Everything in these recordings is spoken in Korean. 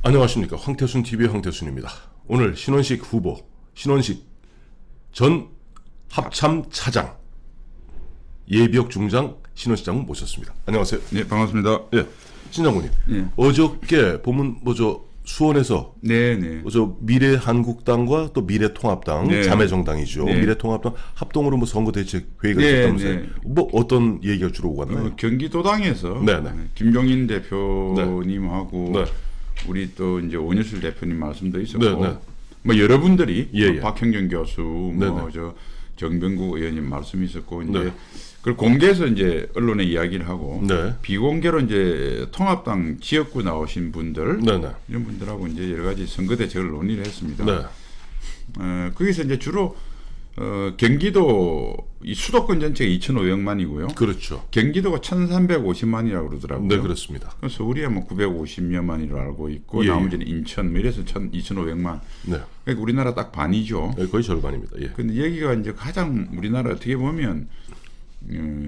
안녕하십니까. 황태순 TV의 황태순입니다. 오늘 신원식 후보, 신원식 전 합참 차장, 예비역 중장 신원시장 모셨습니다. 안녕하세요. 네, 반갑습니다. 예, 신장군님. 예. 어저께 보면 수원에서 네. 미래한국당과 또 미래통합당 네. 자매정당이죠. 네. 미래통합당 합동으로 선거대책 회의가 네, 있었다면서요. 네. 어떤 얘기가 주로 오고 갔나요? 경기도당에서 네네. 김종인 대표님하고 네. 우리 또 이제 오뉴슬 대표님 말씀도 있었고 네. 뭐 여러분들이 예. 박형정 교수, 네네. 저 정병국 의원님 말씀이 있었고 이제 네. 그걸 공개해서 이제 언론에 이야기를 하고 네. 비공개로 이제 통합당 지역구 나오신 분들 네네. 이런 분들하고 이제 여러 가지 선거 대책을 논의를 했습니다. 네. 거기서 이제 주로 경기도 이 수도권 전체가 2,500만이고요. 그렇죠. 경기도가 1,350만이라고 그러더라고요. 네, 그렇습니다. 서울이 뭐 950여만이로 알고 있고 예, 나머지는 인천, 이래서 2,500만. 네. 그러니까 우리나라 딱 반이죠. 거의 절반입니다. 예. 근데 여기가 이제 가장 우리나라 어떻게 보면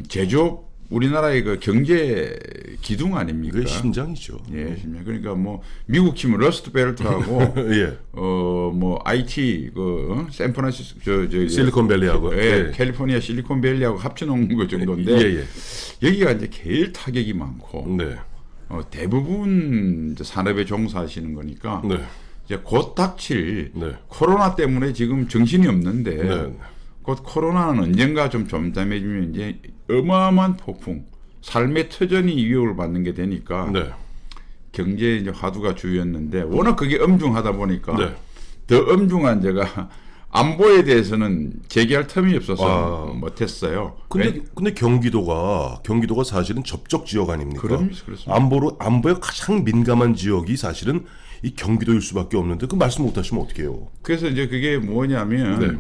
제조업 우리나라의 그 경제 기둥 아닙니까? 이게 심장이죠. 예, 심장. 그러니까 뭐 미국 치면 러스트벨트하고 예. 뭐 IT 샌프란시스코 실리콘밸리하고 예, 캘리포니아 실리콘밸리하고 합쳐놓은 거 정도인데 예. 여기가 이제 제일 타격이 많고 네. 대부분 이제 산업에 종사하시는 거니까 네. 이제 곧 닥칠 네. 코로나 때문에 지금 정신이 없는데 네. 곧 코로나는 언젠가 좀 잠잠해지면 이제 어마어마한 폭풍, 삶의 터전이 위협을 받는 게 되니까 네. 경제 이제 화두가 주였는데 워낙 그게 엄중하다 보니까 네. 더 엄중한 제가 안보에 대해서는 제기할 텀이 없어서 못했어요. 근데 경기도가 사실은 접촉 지역 아닙니까? 그렇습니다. 안보에 가장 민감한 지역이 사실은 이 경기도일 수밖에 없는데 그 말씀 못 하시면 어떡해요? 그래서 이제 그게 뭐냐면 네.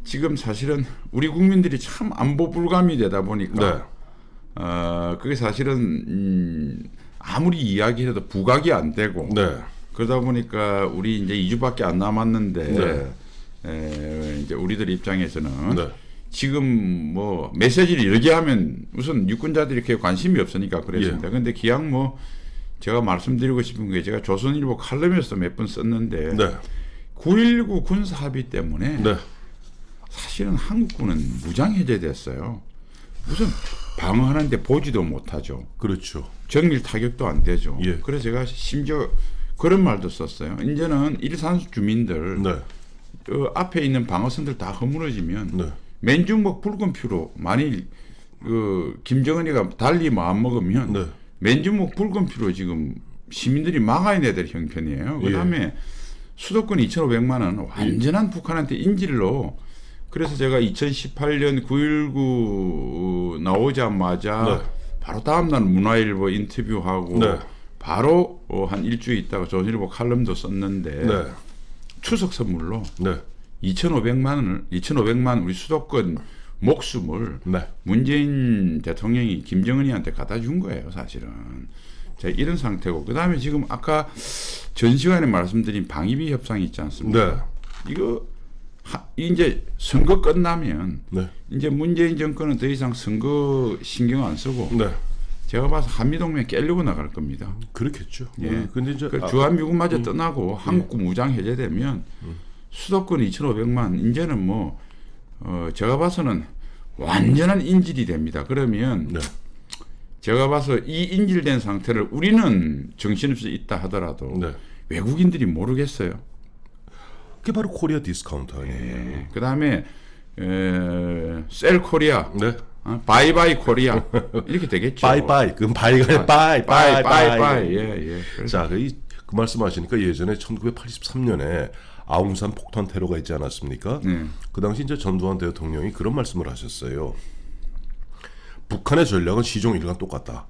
지금 사실은 우리 국민들이 참 안보 불감이 되다 보니까 그게 사실은 아무리 이야기해도 부각이 안 되고 네. 그러다 보니까 우리 이제 2주밖에 안 남았는데 이제 우리들 입장에서는 네. 지금 뭐 메시지를 이렇게 하면 우선 유권자들이 이렇게 관심이 없으니까 그랬습니다. 근데 기왕 뭐 제가 말씀드리고 싶은 게 제가 조선일보 칼럼에서 몇 번 썼는데 네. 9.19 군사합의 때문에 네. 사실은 한국군은 무장 해제됐어요. 무슨 방어하는데 보지도 못하죠. 그렇죠. 정밀 타격도 안 되죠. 예. 그래서 제가 심지어 그런 말도 썼어요. 이제는 일산 주민들 네. 앞에 있는 방어선들 다 허물어지면 네. 맨주먹 붉은 피로 만일 김정은이가 달리 마음 먹으면 네. 맨주먹 붉은 피로 지금 시민들이 막아야 될 형편이에요. 그다음에 수도권 2,500만 원 완전한 북한한테 인질로. 그래서 제가 2018년 9.19 나오자마자 바로 다음날 문화일보 인터뷰하고 바로 한 일주일 있다가 조선일보 칼럼도 썼는데 추석 선물로 2,500만 우리 수도권 목숨을 문재인 대통령이 김정은이한테 갖다 준 거예요, 사실은. 자, 이런 상태고 그다음에 지금 아까 전 시간에 말씀드린 방위비 협상이 있지 않습니까? 이거 이제 선거 끝나면 이제 문재인 정권은 더 이상 선거 신경 안 쓰고 제가 봐서 한미동맹 깨려고 나갈 겁니다. 그렇겠죠. 예. 근데 이제 주한미군마저 떠나고 한국군 무장 해제되면 수도권 2,500만 이제는 뭐 제가 봐서는 완전한 인질이 됩니다. 그러면 제가 봐서 이 인질된 상태를 우리는 정신없이 있다 하더라도 외국인들이 모르겠어요. 그게 바로 코리아 디스카운트 아니에요. 그다음에 셀 코리아, 바이바이 코리아 이렇게 되겠죠. 바이바이. 그럼 바이가 바이. 예. 자, 그 말씀하시니까 예전에 1983년에 아웅산 폭탄 테러가 있지 않았습니까? 그 당시 이제 전두환 대통령이 그런 말씀을 하셨어요. 북한의 전략은 시종 일관 똑같다.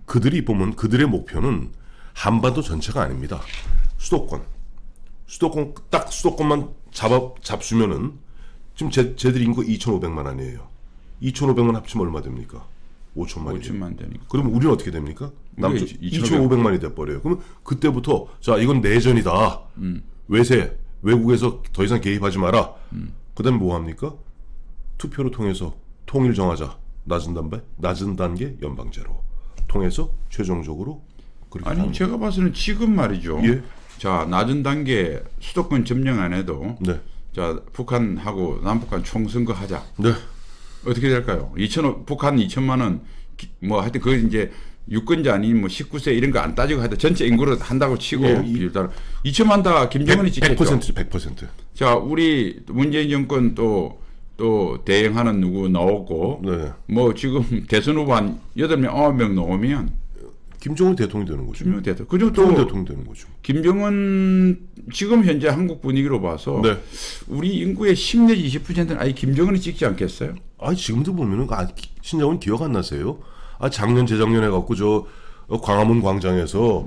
그들이 보면 그들의 목표는 한반도 전체가 아닙니다. 수도권만 잡수면은 지금 쟤들 인구 2,500만 아니에요. 2,500만 합치면 얼마 됩니까? 5천만이. 5천만 되니까. 그러면 우리는 어떻게 됩니까? 남쪽 2,500. 2,500만이 돼버려요. 그러면 그때부터 자 이건 내전이다. 외세 외국에서 더 이상 개입하지 마라. 그다음에 뭐 합니까? 투표를 통해서 통일 정하자. 낮은 단계 연방제로 통해서 최종적으로 아니 제가 봐서는 지금 말이죠. 예. 자 낮은 단계 수도권 점령 안 해도 네. 자 북한하고 남북한 총선거 하자. 네. 어떻게 될까요? 북한 2천만 원 뭐 하여튼 그 이제 유권자 아닌 뭐 19세 이런 거 안 따지고 하여튼 전체 인구를 한다고 치고 일단 2천만 다 김정은이 찍겠죠. 100%죠. 100%. 자 우리 문재인 정권 또 대행하는 누구 나오고 네. 뭐 지금 대선 후보 한 8명 9명 나오면 김정은 대통령이 되는 거죠. 김정은 대통령. 그죠? 김정은 또 대통령 되는 거죠. 김정은 지금 현재 한국 분위기로 봐서 네. 우리 인구의 10 내지 20%는 아예 김정은이 찍지 않겠어요? 아 지금도 보면은 신장훈 기억 안 나세요? 작년 재작년에 갖고 저 광화문 광장에서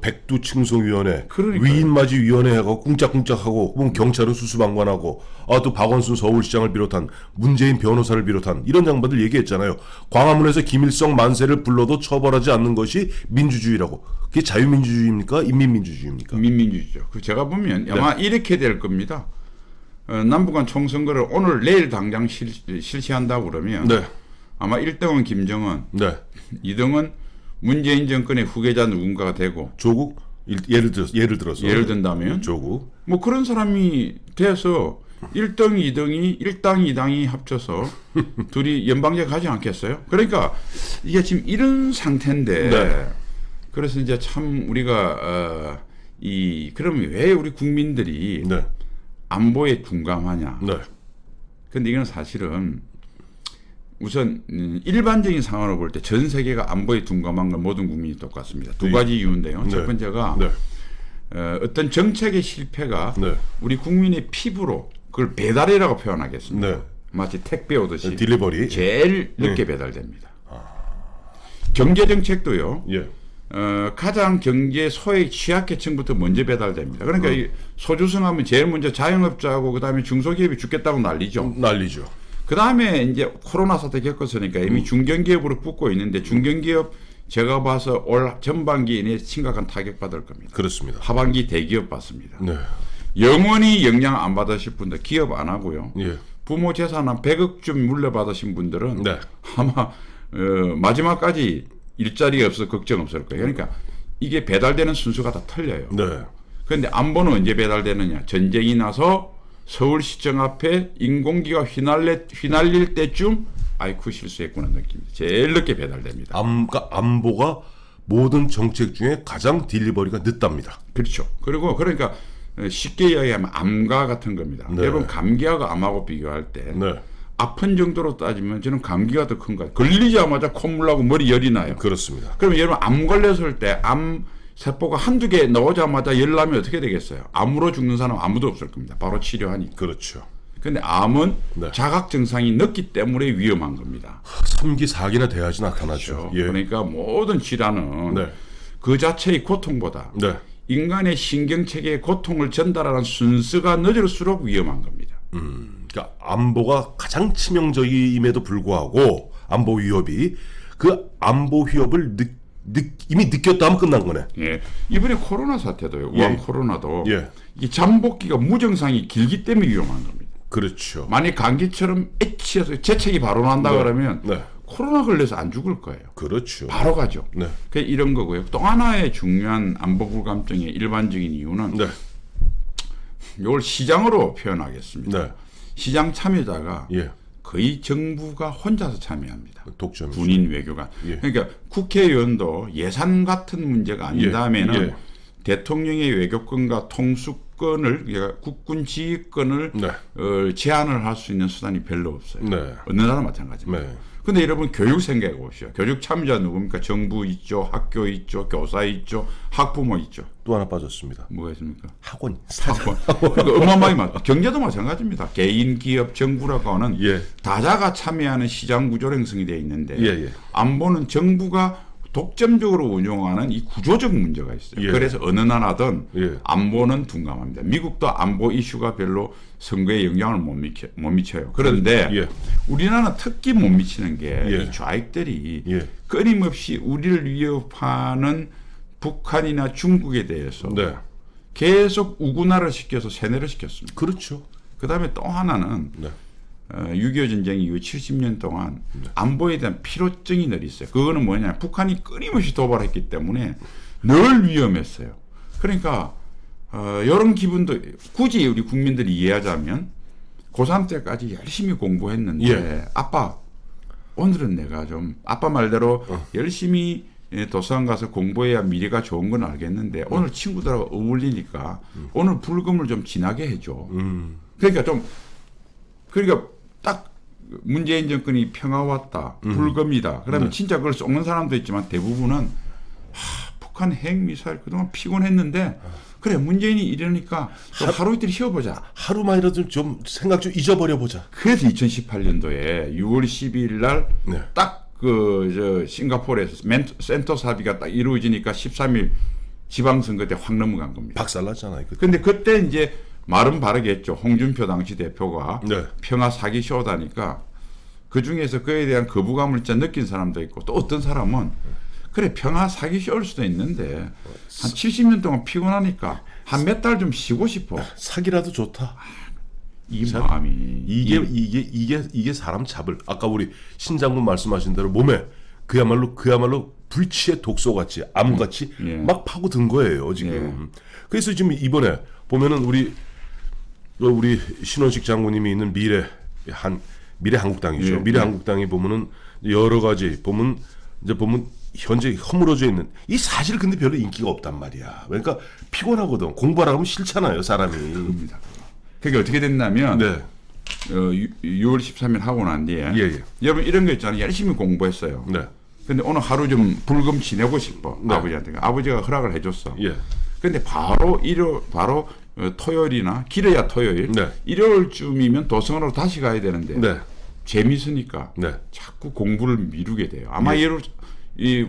백두층송위원회, 위인맞이위원회 해갖고 꿍짝꿍짝하고 그럼 경찰은 수수방관하고 또 박원순 서울시장을 비롯한 문재인 변호사를 비롯한 이런 양반들 얘기했잖아요. 광화문에서 김일성 만세를 불러도 처벌하지 않는 것이 민주주의라고. 그게 자유민주주의입니까? 인민민주주의입니까? 민민주주의죠. 제가 보면 아마 이렇게 될 겁니다. 남북한 총선거를 오늘 내일 당장 실시한다고 그러면 네. 아마 1등은 김정은, 네. 2등은 문재인 정권의 후계자 누군가가 되고 조국 예를 들어서 예를 든다면 조국 뭐 그런 사람이 돼서 1등, 2등이 1당, 2당이 합쳐서 둘이 연방제 가지 않겠어요? 그러니까 이게 지금 이런 상태인데 네. 그래서 이제 참 우리가 그러면 왜 우리 국민들이 네. 안보에 둔감하냐? 네. 근데 이건 사실은 우선 일반적인 상황을 볼 때 전 세계가 안보에 둔감한 건 모든 국민이 똑같습니다. 두 가지 이유인데요. 네. 첫 번째가 네. 어떤 정책의 실패가 네. 우리 국민의 피부로 그걸 배달이라고 표현하겠습니다. 네. 마치 택배 오듯이 딜리버리 제일 늦게 배달됩니다. 경제 정책도요. 예. 가장 경제 소액 취약계층부터 먼저 배달됩니다. 그러니까 이 소주성 하면 제일 먼저 자영업자하고 그다음에 중소기업이 죽겠다고 난리죠. 난리죠. 그다음에 이제 코로나 사태 겪었으니까 이미 중견기업으로 붙고 있는데 중견기업 제가 봐서 올 전반기 내에 심각한 타격 받을 겁니다. 그렇습니다. 하반기 대기업 받습니다. 네. 영원히 영향 안 받으실 분들 기업 안 하고요. 예. 부모 재산 한 100억쯤 물려받으신 분들은 네. 아마 마지막까지 일자리가 없어 걱정 없을 거예요. 그러니까 이게 배달되는 순서가 다 틀려요. 네. 그런데 안보는 언제 배달되느냐? 전쟁이 나서 서울시청 앞에 인공기가 휘날릴 때쯤 아이쿠 실수했구나 느낌이 제일 늦게 배달됩니다. 안보가 모든 정책 중에 가장 딜리버리가 늦답니다. 그렇죠. 그러니까 쉽게 이야기하면 암과 같은 겁니다. 네. 여러분 감기하고 암하고 비교할 때 네. 아픈 정도로 따지면 저는 감기가 더 큰 거예요. 걸리자마자 콧물 나고 머리 열이 나요. 그렇습니다. 그러면 여러분 암 걸렸을 때 암 세포가 한두 개 나오자마자 열 나면 어떻게 되겠어요? 암으로 죽는 사람 아무도 없을 겁니다. 바로 치료하니까. 그렇죠. 근데 암은 네. 자각 증상이 늦기 때문에 위험한 겁니다. 3기 4기나 돼야지 나타나죠. 그렇죠. 예. 그러니까 모든 질환은 네. 그 자체의 고통보다 네. 인간의 신경체계의 고통을 전달하는 순서가 늦을수록 위험한 겁니다. 그러니까 안보가 가장 치명적임에도 불구하고 안보 위협이 그 안보 위협을 이미 느꼈다 하면 끝난 거네. 예. 이번에 코로나 사태도요. 우한 코로나도 예. 이 잠복기가 무증상이 길기 때문에 위험한 겁니다. 그렇죠. 만약 감기처럼 애치해서 재채기 바로 난다 그러면 네. 코로나 걸려서 안 죽을 거예요. 그렇죠. 바로 가죠. 네. 그게 이런 거고요. 또 하나의 중요한 안보 불감증의 일반적인 이유는 네. 이걸 시장으로 표현하겠습니다. 네. 시장 참여자가 예. 거의 정부가 혼자서 참여합니다. 독점이죠. 군인 외교관. 예. 그러니까 국회의원도 예산 같은 문제가 아니다면은 예. 대통령의 외교권과 통수권을 그러니까 국군 지휘권을 네. 제한을 할 수 있는 수단이 별로 없어요. 네. 어느 나라 마찬가지입니다. 네. 근데 여러분 교육 생각해 보시오. 교육 참여자 누굽니까? 정부 있죠, 학교 있죠, 교사 있죠, 학부모 있죠. 또 하나 빠졌습니다. 뭐가 있습니까? 학원. 학원. 그러니까 어마어마하게 많아. 경제도 마찬가지입니다. 개인, 기업, 정부라고 하는 예. 다자가 참여하는 시장 구조로 형성이 되어 있는데 예. 안보는 정부가 독점적으로 운영하는 이 구조적 문제가 있어요. 예. 그래서 어느 나라든 예. 안보는 둔감합니다. 미국도 안보 이슈가 별로 선거에 영향을 못 미쳐요. 그런데 예. 우리나라는 특히 못 미치는 게 예. 이 좌익들이 예. 끊임없이 우리를 위협하는 북한이나 중국에 대해서 네. 계속 우군화를 시켜서 세뇌를 시켰습니다. 그렇죠. 그다음에 또 하나는 네. 6.25 전쟁 이후 70년 동안 안보에 대한 피로증이 늘 있어요. 그거는 뭐냐, 북한이 끊임없이 도발했기 때문에 늘 위험했어요. 그러니까 이런 기분도 굳이 우리 국민들이 이해하자면 고3 때까지 열심히 공부했는데 예. 아빠 오늘은 내가 좀 아빠 말대로 열심히 도서관 가서 공부해야 미래가 좋은 건 알겠는데 오늘 친구들하고 어울리니까 오늘 불금을 좀 지나게 해줘. 그러니까 딱 문재인 정권이 평화 왔다, 불금이다. 그러면 진짜 그걸 쏘는 사람도 있지만 대부분은 북한 핵미사일 그동안 피곤했는데 그래 문재인이 이러니까 하루 이틀 쉬어보자. 하루만이라도 좀 생각 좀 잊어버려보자. 그래서 2018년도에 6월 12일 날 딱 그 싱가포르에서 센터스 합의가 딱 이루어지니까 13일 지방선거 때 확 넘어간 겁니다. 박살났잖아요. 근데 그때 이제 말은 바르게 했죠. 홍준표 당시 대표가 네. 평화 사기 쇼다니까 그 중에서 그에 대한 거부감을 진짜 느낀 사람도 있고 또 어떤 사람은 그래 평화 사기 쇼일 수도 있는데 한 70년 동안 피곤하니까 한 몇 달 좀 쉬고 싶어. 사기라도 좋다. 이 마음이 이게 사람 잡을 아까 우리 신 장군 말씀하신 대로 몸에 그야말로 불치의 독소같이 암같이 예. 막 파고든 거예요 지금. 예. 그래서 지금 이번에 보면은 우리 신원식 장군님이 있는 미래한국당이죠. 예. 미래한국당이 보면은 여러 가지 보면 현재 허물어져 있는 이 사실 근데 별로 인기가 없단 말이야. 그러니까 피곤하거든. 공부하라 하면 싫잖아요 사람이. 그게 어떻게 됐냐면 네. 6월 13일 하고 난 뒤에 예. 여러분 이런 거 있잖아요. 열심히 공부했어요. 네. 근데 오늘 하루 좀 불금 지내고 싶어. 네. 아버지한테. 아버지가 허락을 해줬어. 예. 근데 바로 토요일이나 길어야 토요일, 네. 일요일쯤이면 도서관으로 다시 가야 되는데 네. 재밌으니까 네. 자꾸 공부를 미루게 돼요. 아마 이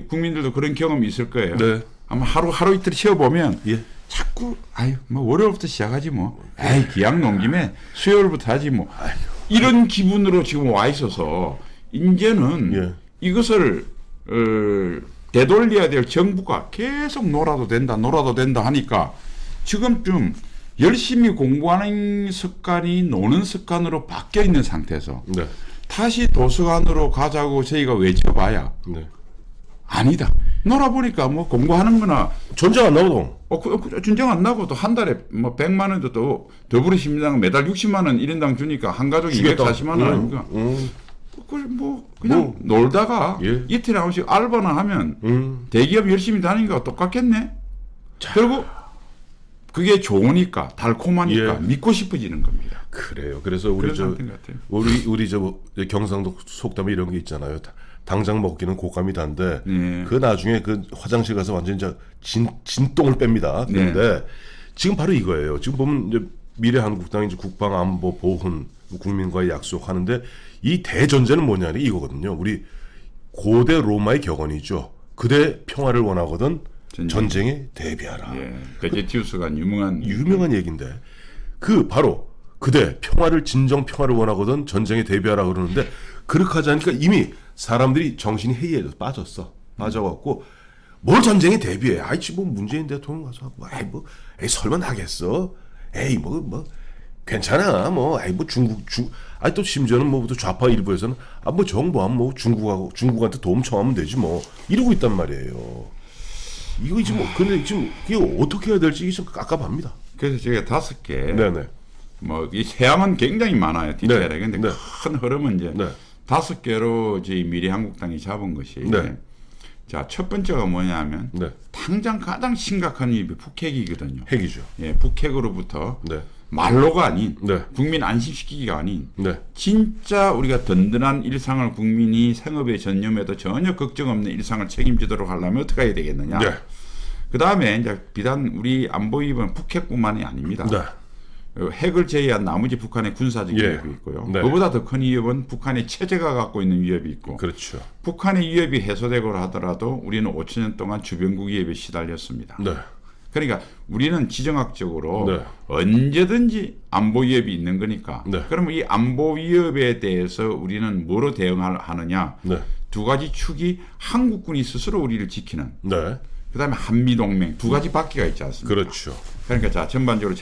국민들도 그런 경험이 있을 거예요. 네. 아마 하루 이틀 쉬어보면 예. 자꾸 뭐 월요일부터 시작하지 뭐. 에이 기약 논 김에 수요일부터 하지 뭐. 이런 기분으로 지금 와 있어서 이제는 예. 이것을 되돌려야 될 정부가 계속 놀아도 된다 하니까 지금쯤 열심히 공부하는 습관이 노는 습관으로 바뀌어 있는 상태에서 네. 다시 도서관으로 가자고 저희가 외쳐봐야 네. 아니다. 놀아보니까 뭐 공부하는 거나 전쟁 안 나오동. 전쟁 안 나고도 한 달에 뭐 100만 원도 또 더불어시민당 매달 60만 원 1인당 주니까 한 가족이 240만 원 아닙니까? 그냥 놀다가 예. 이틀에 한 번씩 알바나 하면 대기업 열심히 다니니까 똑같겠네. 결국 그게 좋으니까 달콤하니까 예. 믿고 싶어지는 겁니다. 그래요. 그래서 우리 경상도 속담에 이런 게 있잖아요. 당장 먹기는 곶감이 단데 네. 그 나중에 그 화장실 가서 완전 이제 진똥을 뺍니다. 그런데 지금 바로 이거예요. 지금 보면 이제 미래한국당이 이제 국방 안보 보훈 국민과의 약속하는데 이 대전제는 뭐냐니 이거거든요. 우리 고대 로마의 격언이죠. 그대 평화를 원하거든 전쟁에 대비하라. 예. 베제티우스가 유명한 얘기인데 그 바로 그대 진정 평화를 원하거든 전쟁에 대비하라 그러는데 그렇게 하지 않으니까 이미 사람들이 정신이 해이에 빠져갖고 뭘 전쟁에 대비해? 뭐 문재인 대통령 가서 설마 나겠어? 괜찮아. 뭐 중국 또 심지어는 또 좌파 일부에서는 정부하면 중국한테 도움 청하면 되지 뭐 이러고 있단 말이에요. 이거 지금 근데 지금 이게 어떻게 해야 될지 좀 깝깝합니다. 그래서 제가 5개. 네네. 이 세양은 굉장히 많아요. 디테일하게. 근데 네. 큰 흐름은 이제 5개로 저희 미래한국당이 잡은 것이. 네. 자, 첫 번째가 뭐냐면 당장 가장 심각한 위협이 북핵이거든요. 핵이죠. 예, 북핵으로부터 말로가 아닌 국민 안심시키기가 아닌 진짜 우리가 든든한 일상을 국민이 생업에 전념해도 전혀 걱정 없는 일상을 책임지도록 하려면 어떻게 해야 되겠느냐. 그 다음에 이제 비단 우리 안보 위협은 북핵뿐만이 아닙니다. 핵을 제외한 나머지 북한의 군사적 위협이 있고요. 그보다 더 큰 위협은 북한의 체제가 갖고 있는 위협이 있고 그렇죠. 북한의 위협이 해소되고 하더라도 우리는 5천 년 동안 주변국 위협에 시달렸습니다. 그러니까 우리는 지정학적으로 언제든지 안보 위협이 있는 거니까 그러면 이 안보 위협에 대해서 우리는 뭐로 대응하느냐. 두 가지 축이 한국군이 스스로 우리를 지키는 그다음에 한미동맹 두 가지 바퀴가 있지 않습니까? 그렇죠. 그러니까 자 전반적으로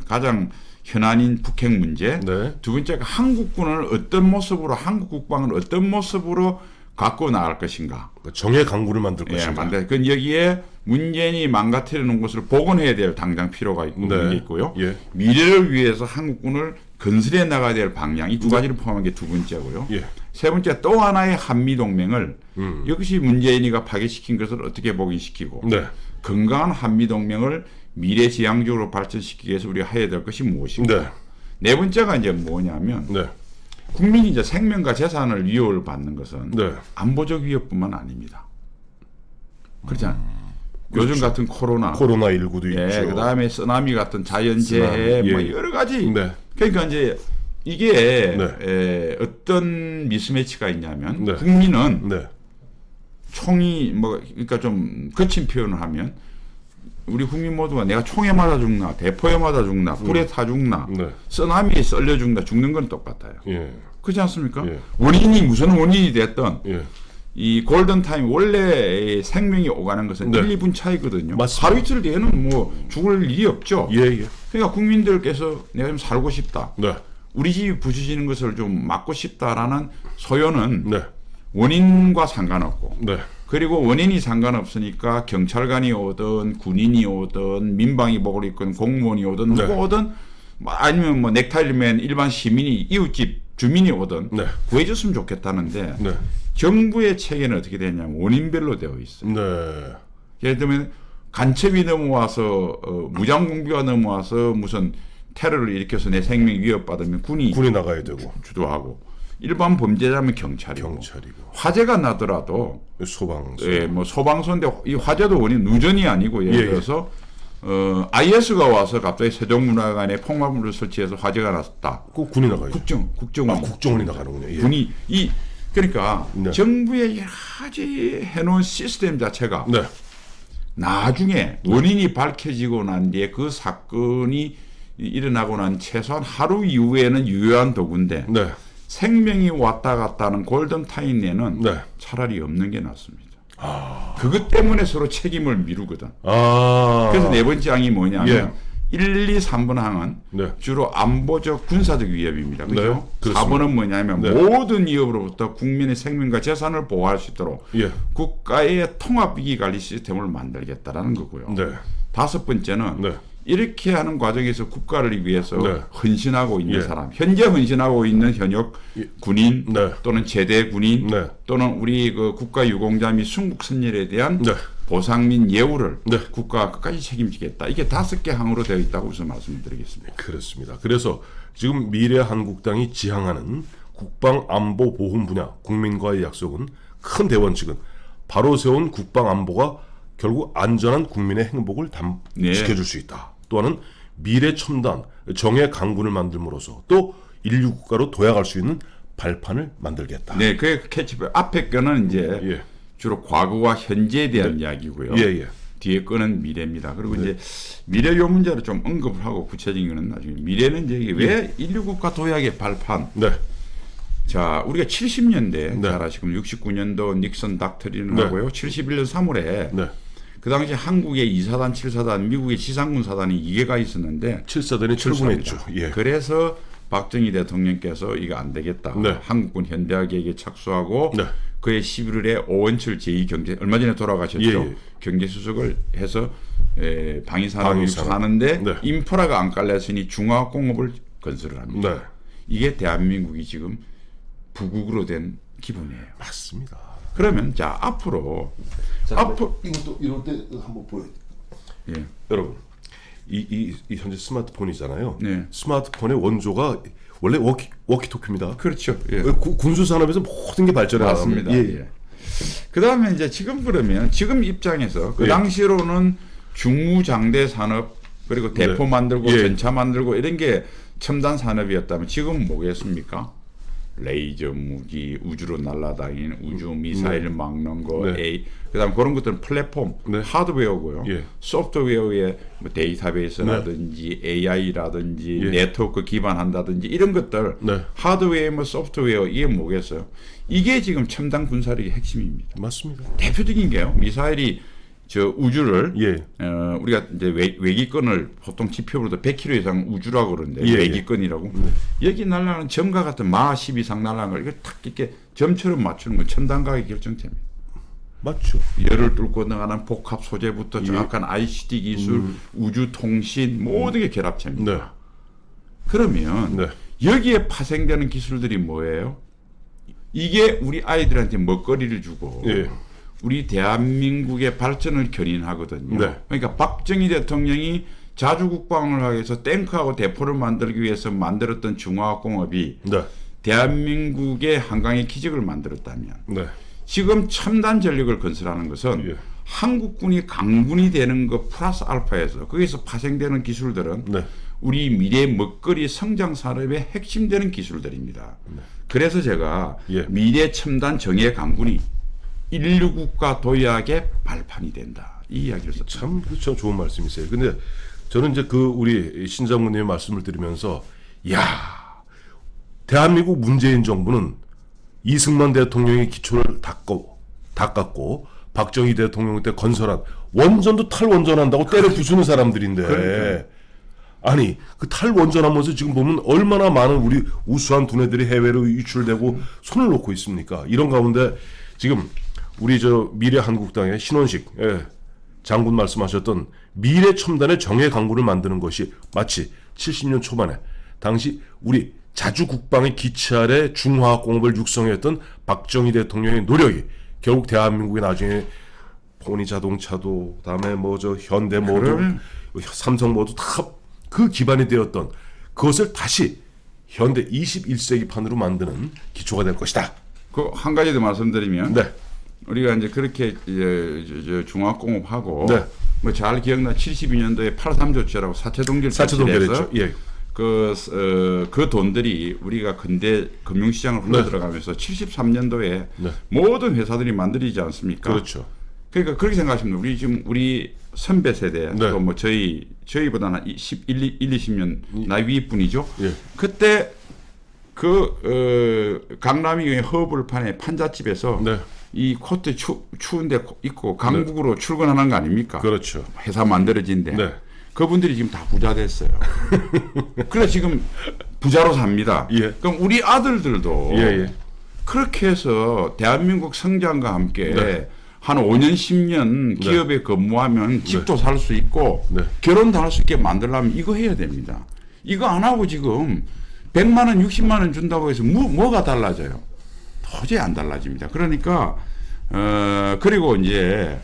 가장 현안인 북핵 문제, 네. 두 번째가 한국군을 어떤 모습으로 한국 국방을 어떤 모습으로 갖고 나갈 것인가. 정의 강구를 만들 예, 것인가. 그 여기에 문재인이 망가뜨려 놓은 것을 복원해야 될 당장 필요가 있고 네. 있고요. 예. 미래를 위해서 한국군을 건설해 나가야 될 방향 이 두 가지를 포함한 게 두 번째고요. 예. 세 번째 또 하나의 한미 동맹을 역시 문재인이가 파괴시킨 것을 어떻게 복원시키고 네. 건강한 한미 동맹을 미래지향적으로 발전시키기 위해서 우리가 해야 될 것이 무엇인가. 네. 네 번째가 이제 뭐냐면 네. 국민이 이제 생명과 재산을 위협을 받는 것은 네. 안보적 위협뿐만 아닙니다. 그렇잖아요. 그렇죠. 요즘 같은 코로나19도 예, 있죠. 그다음에 쓰나미 같은 자연재해 쓰나미, 뭐 예. 여러 가지. 네. 그러니까 이제 이게 네. 어떤 미스매치가 있냐면 네. 국민은 네. 총이 뭐 그러니까 좀 거친 표현을 하면 우리 국민 모두가 내가 총에 맞아 죽나 대포에 맞아 죽나 불에 타 죽나 네. 쓰나미에 썰려 죽나 죽는 건 똑같아요. 예. 그렇지 않습니까? 예. 원인이 무슨 원인이 됐던 예. 이 골든타임 원래 생명이 오가는 것은 네. 1, 2분 차이거든요. 맞습니다. 하루 이틀 뒤에는 뭐 죽을 일이 없죠. 예, 예. 그러니까 국민들께서 내가 좀 살고 싶다. 네. 우리 집이 부서지는 것을 좀 막고 싶다라는 소요는 네. 원인과 상관없고 네. 그리고 원인이 상관없으니까 경찰관이 오든 군인이 오든 민방위복을 입건 공무원이 오든 네. 누가 오든 아니면 뭐 넥타이를 맨 일반 시민이 이웃집 주민이 오든 네. 구해줬으면 좋겠다는데 네. 정부의 체계는 어떻게 되냐면 원인별로 되어 있어요. 네. 예를 들면 간첩이 넘어와서 무장공비가 넘어와서 무슨 테러를 일으켜서 내 생명 위협받으면 군이 나가야 되고 주도하고 일반 범죄자면 경찰이고 화재가 나더라도 소방서. 예, 뭐 소방서인데 이 화재도 원인 누전이 아니고 예를 들어서 IS가 와서 갑자기 세종문화관에 폭발물을 설치해서 화재가 났다. 꼭 군이 나가요. 국정원. 국정원이 나가는군요. 예. 군이 그러니까 네. 정부의 여러 가지 해놓은 시스템 자체가 네. 나중에 원인이 밝혀지고 난 뒤에 그 사건이 일어나고 난 최소한 하루 이후에는 유효한 도구인데 네. 생명이 왔다 갔다 하는 골든타임 내는 네. 차라리 없는 게 낫습니다. 그것 때문에 서로 책임을 미루거든. 아. 그래서 네 번째 항이 뭐냐면 예. 1, 2, 3번 항은 네. 주로 안보적 군사적 위협입니다. 그죠? 네, 4번은 뭐냐면 네. 모든 위협으로부터 국민의 생명과 재산을 보호할 수 있도록 예. 국가의 통합위기 관리 시스템을 만들겠다라는 거고요. 네. 다섯 번째는 네. 이렇게 하는 과정에서 국가를 위해서 네. 헌신하고 있는 예. 사람, 현재 헌신하고 있는 현역 군인 네. 또는 제대 군인 네. 또는 우리 그 국가 유공자 및 순국 선열에 대한 네. 보상 및 예우를 네. 국가가 끝까지 책임지겠다. 이게 5개 항으로 되어 있다고 우선 말씀드리겠습니다. 그렇습니다. 그래서 지금 미래한국당이 지향하는 국방안보보훈 분야 국민과의 약속은 큰 대원칙은 바로 세운 국방안보가 결국 안전한 국민의 행복을 네. 지켜줄 수 있다. 또한은 미래 첨단 정의 강군을 만들므로써 또 인류 국가로 도약할 수 있는 발판을 만들겠다. 네, 그게 캐치프레이즈. 앞에 거는 이제 예. 주로 과거와 현재에 대한 이야기고요. 예, 예. 뒤에 거는 미래입니다. 그리고 이제 미래 요 문제를 좀 언급을 하고 구체적인 거는 나중에. 미래는 이제 이게 왜 인류 국가 도약의 발판. 네. 자, 우리가 70년대 네. 잘 아시고 69년도 닉슨 닥터린을 네. 하고요. 71년 3월에 네. 그 당시 한국의 2사단, 7사단, 미국의 지상군 사단이 2개가 있었는데 7사단이 출근했죠. 예. 그래서 박정희 대통령께서 이거 안 되겠다. 네. 한국군 현대화계획에 착수하고 네. 그해 11월에 오원철 제2경제 얼마 전에 돌아가셨죠. 예, 예. 경제수석을 해서 방위산업을 방위산업. 하는데 네. 인프라가 안 깔렸으니 중화공업을 건설을 합니다. 네. 이게 대한민국이 지금 부국으로 된 기분이에요. 맞습니다. 그러면 자 앞으로 이것도 이럴 때 한번 보여. 예. 여러분 이 현재 스마트폰이잖아요. 네. 스마트폰의 원조가 원래 워키토키입니다. 그렇죠. 예. 군수 산업에서 모든 게 발전해 맞습니다. 나갑니다. 예. 그다음에 이제 지금 그러면 지금 입장에서 그 예. 당시로는 중무장대 산업 그리고 대포 네. 만들고 예. 전차 만들고 이런 게 첨단 산업이었다면 지금은 뭐겠습니까? 레이저 무기, 우주로 날아다니는 우주 미사일 막는 거, 네. 그다음 그런 것들은 플랫폼, 네. 하드웨어고요. 예. 소프트웨어에 뭐 데이터베이스라든지 AI라든지 예. 네트워크 기반한다든지 이런 것들, 네. 하드웨어, 뭐 소프트웨어 이게 뭐겠어요? 이게 지금 첨단 군사력의 핵심입니다. 맞습니다. 대표적인 게요. 미사일이 저 우주를 예. 우리가 이제 외기권을 보통 지표로도 100km 이상 우주라고 그러는데 예, 외기권이라고 여기 날아가는 점과 같은 마 10 이상 날아가는 걸 이걸 탁 이렇게 점처럼 맞추는 건 첨단과학의 결정체입니다. 맞죠. 열을 뚫고 나가는 복합 소재부터 정확한 ICT 기술, 우주 통신 모든 게 결합체입니다. 네. 그러면 네. 여기에 파생되는 기술들이 뭐예요? 이게 우리 아이들한테 먹거리를 주고 예. 우리 대한민국의 발전을 견인하거든요. 네. 그러니까 박정희 대통령이 자주국방을 하기 위해서 탱크하고 대포를 만들기 위해서 만들었던 중화학공업이 네. 대한민국의 한강의 기적을 만들었다면 네. 지금 첨단 전력을 건설하는 것은 예. 한국군이 강군이 되는 것 플러스 알파에서 거기서 파생되는 기술들은 네. 우리 미래 먹거리 성장 산업의 핵심되는 기술들입니다. 네. 그래서 제가 예. 미래 첨단 정예 강군이 인류 국가 도약의 발판이 된다. 이 이야기를 썼죠. 참 좋은 말씀이세요. 근데 저는 이제 그 우리 신장군님의 말씀을 들으면서 야, 대한민국 문재인 정부는 이승만 대통령의 기초를 닦았고 박정희 대통령 때 건설한 원전도 탈원전한다고 때려 부수는 사람들인데 그러니까요. 아니 그 탈원전하면서 지금 보면 얼마나 많은 우리 우수한 두뇌들이 해외로 유출되고 손을 놓고 있습니까? 이런 가운데 지금 우리 저 미래한국당의 신원식 장군 말씀하셨던 미래 첨단의 정예 강군을 만드는 것이 마치 70년 초반에 당시 우리 자주국방의 기치 아래 중화학공업을 육성했던 박정희 대통령의 노력이 결국 대한민국의 나중에 포니 자동차도 다음에 뭐 저 현대 모두 삼성 모두 다 그 기반이 되었던 그것을 다시 현대 21세기 판으로 만드는 기초가 될 것이다. 그 한 가지 더 말씀드리면 네. 우리가 이제 그렇게 이제 중화공업하고 네. 뭐 잘 기억나 72년도에 83 조치라고 사채동결 사채동결했죠. 예. 그 돈들이 우리가 근대 금융시장을 흘러 들어가면서 73년도에 네. 모든 회사들이 만들어지지 않습니까? 그렇죠. 그러니까 그렇게 생각하시면 우리 지금 우리 선배 세대 네. 또 뭐 저희보다 한 20년 나이 위뿐이죠. 예. 그때 강남이 허브판에 판잣집에서 네. 이 코트 추운데 입고 강북으로 출근하는 거 아닙니까? 그렇죠. 회사 만들어진데 네. 그분들이 지금 다 부자 됐어요. 그래 지금 부자로 삽니다. 예. 그럼 우리 아들들도 예. 그렇게 해서 대한민국 성장과 함께 네. 한 5년 10년 기업에 근무하면 집도 살 수 있고 결혼도 할 수 있게 만들려면 이거 해야 됩니다. 이거 안 하고 지금 100만 원 60만 원 준다고 해서 뭐가 달라져요? 도저히 안 달라집니다. 그러니까 그리고 이제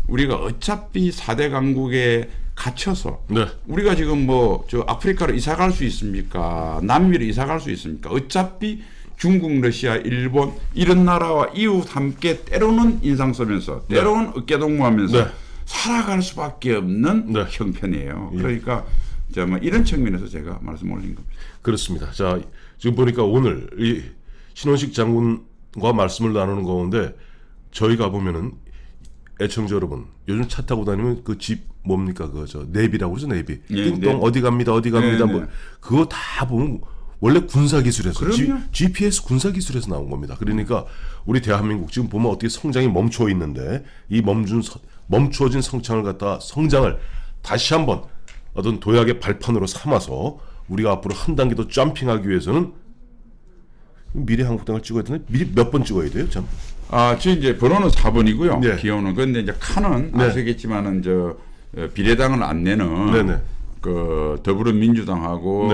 우리가 어차피 4대 강국에 갇혀서 우리가 지금 뭐 저 아프리카로 이사 갈 수 있습니까? 남미로 이사 갈 수 있습니까? 어차피 중국, 러시아, 일본 이런 나라와 이웃 함께 때로는 인상 쓰면서 때로는 어깨동무하면서 살아갈 수밖에 없는 형편이에요. 그러니까 뭐 이런 측면에서 제가 말씀 올린 겁니다. 그렇습니다. 자, 지금 보니까 오늘 이 신원식 장군과 말씀을 나누는 가운데 저희가 보면은 애청자 여러분 요즘 차 타고 다니면 그 집 뭡니까 저 내비라고 그러죠. 내비 띵동 어디 갑니다 뭐 그거 다 보면 원래 군사기술에서 GPS 군사기술에서 나온 겁니다. 그러니까 우리 대한민국 지금 보면 어떻게 성장이 멈춰 있는데 이 멈추어진 성장을 다시 한번 어떤 도약의 발판으로 삼아서 우리가 앞으로 한 단계 더 점핑하기 위해서는 미래한국당을 찍어야 되나? 미리 몇 번 찍어야 돼요? 참. 지금 이제 번호는 4번이고요. 네. 기호는. 그런데 이제 칸은 아시겠지만은 비례당을 안 내는 그 더불어민주당하고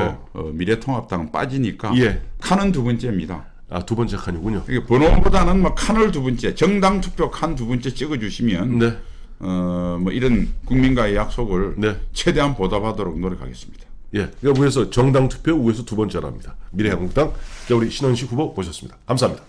미래통합당은 빠지니까 칸은 두 번째입니다. 두 번째 칸이군요. 그러니까 번호보다는 뭐 칸을 두 번째, 정당 투표 칸 두 번째 찍어주시면 뭐 이런 국민과의 약속을 최대한 보답하도록 노력하겠습니다. 그래서 정당 투표 우에서 두 번째랍니다. 미래한국당. 자, 우리 신원식 후보 모셨습니다. 감사합니다.